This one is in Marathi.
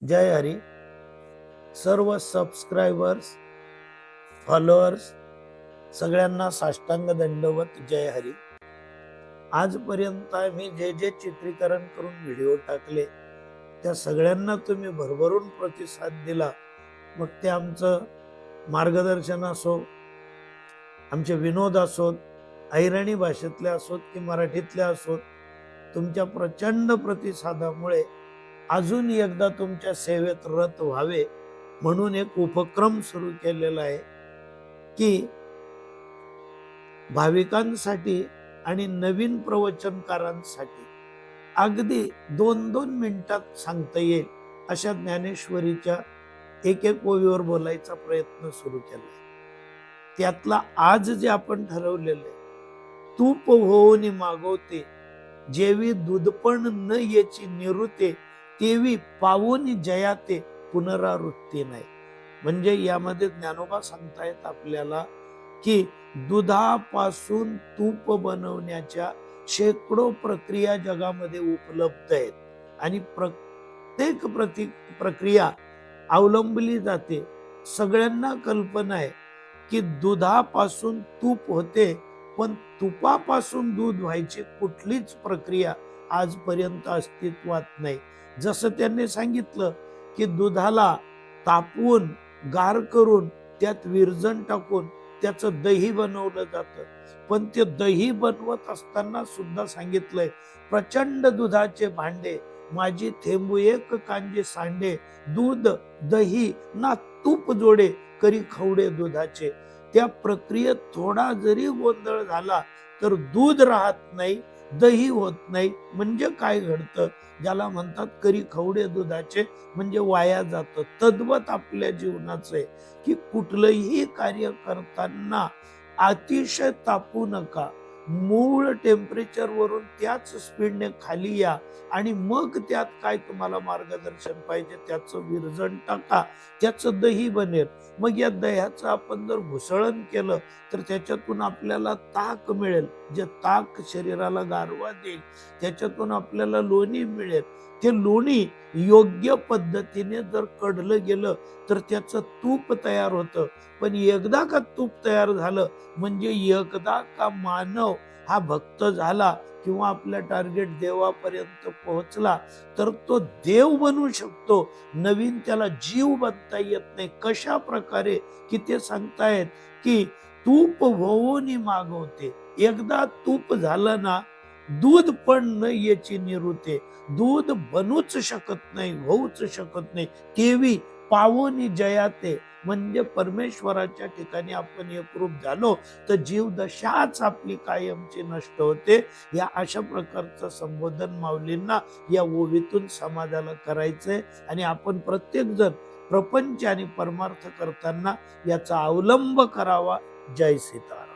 जय हरी. सर्व सबस्क्रायबर्स, फॉलोअर्स सगळ्यांना साष्टांग दंडवत. जय हरी. आजपर्यंत मी जे जे चित्रीकरण करून व्हिडिओ टाकले त्या सगळ्यांना तुम्ही भरभरून प्रतिसाद दिला. मग ते आमचं मार्गदर्शन असो, आमचे विनोद असोत, अहिराणी भाषेतले असोत की मराठीतले असोत, तुमच्या प्रचंड प्रतिसादामुळे अजून एकदा तुमच्या सेवेत रत व्हावे म्हणून एक उपक्रम सुरू केलेला आहे की भाविकांसाठी आणि नवीन प्रवचनकारांसाठी अगदी 2-2 मिनिटात सांगता येईल अशा ज्ञानेश्वरीच्या एक ओवीवर बोलायचा प्रयत्न सुरू केला. त्यातला आज जे आपण ठरवलेलं आहे, तूप होऊन मागवते जेवी दूध पण न याची निरुते तेवी पावून जयाते पुनरावृत्ती नाही. म्हणजे यामध्ये ज्ञानोबा सांगतायत आपल्याला की दुधापासून तूप बनवण्याच्या शेकडो प्रक्रिया जगामध्ये उपलब्ध आहेत आणि प्रत्येक प्रक्रिया अवलंबली जाते. सगळ्यांना कल्पना आहे की दुधापासून तूप होते, पण तुपापासून दूध व्हायची कुठलीच प्रक्रिया आजपर्यंत अस्तित्वात नाही. जसं त्यांनी सांगितलं की दुधाला तापवून गार करून त्यात विरजण टाकून त्याचं दही बनवलं जातं, पण ते दही बनवत असताना सुद्धा सांगितलंय प्रचंड दुधाचे भांडे माझी थेंबू एक कांजे सांडे दूध दही ना तूप जोडे करी खवडे दुधाचे. त्या प्रक्रियेत थोडा जरी गोंधळ झाला तर दूध राहत नाही, दही होत नाही. म्हणजे काय घडतं, ज्याला म्हणतात करी खवडे दुधाचे, म्हणजे वाया जातं. तद्वत आपल्या जीवनाचं आहे की कुठलंही कार्य करताना अतिशय तापू नका. मूळ टेम्परेचर वरून त्याच स्पीडने खाली या आणि मग त्यात काय तुम्हाला मार्गदर्शन पाहिजे त्याचं विरजण टाका, त्याचं दही बनेल. मग या दह्याचं आपण जर घुसळण केलं तर त्याच्यातून आपल्याला ताक मिळेल, जे ताक शरीराला गारवा देईल. त्याच्यातून आपल्याला लोणी मिळेल. ते लोणी योग्य पद्धतीने जर कडलं गेलं तर त्याचं तूप तयार होतं. पण एकदा का तूप तयार झालं म्हणजे एकदा का मानव हा भक्त झाला किंवा आपल्या टार्गेट देवापर्यंत पोहोचला तर तो देव बनू शकतो. नवीन त्याला जीव बनता येत नाही. कशा प्रकारे की ते सांगतायत की तूप होऊन मागवते. एकदा तूप झालं ना, दूध पण न याची निरुते. दूध बनूच शकत नाही, होऊच शकत नाही. तेवी पावोनी जयाते. म्हणजे परमेश्वराच्या ठिकाणी आपण एकरूप झालो तर जीवदशाच आपली कायमची नष्ट होते. या अशा प्रकारचं संबोधन माऊलींना या ओवीतून समाजाला करायचंय आणि आपण प्रत्येक जण प्रपंच आणि परमार्थ करताना याचा अवलंब करावा. जय सीताराम.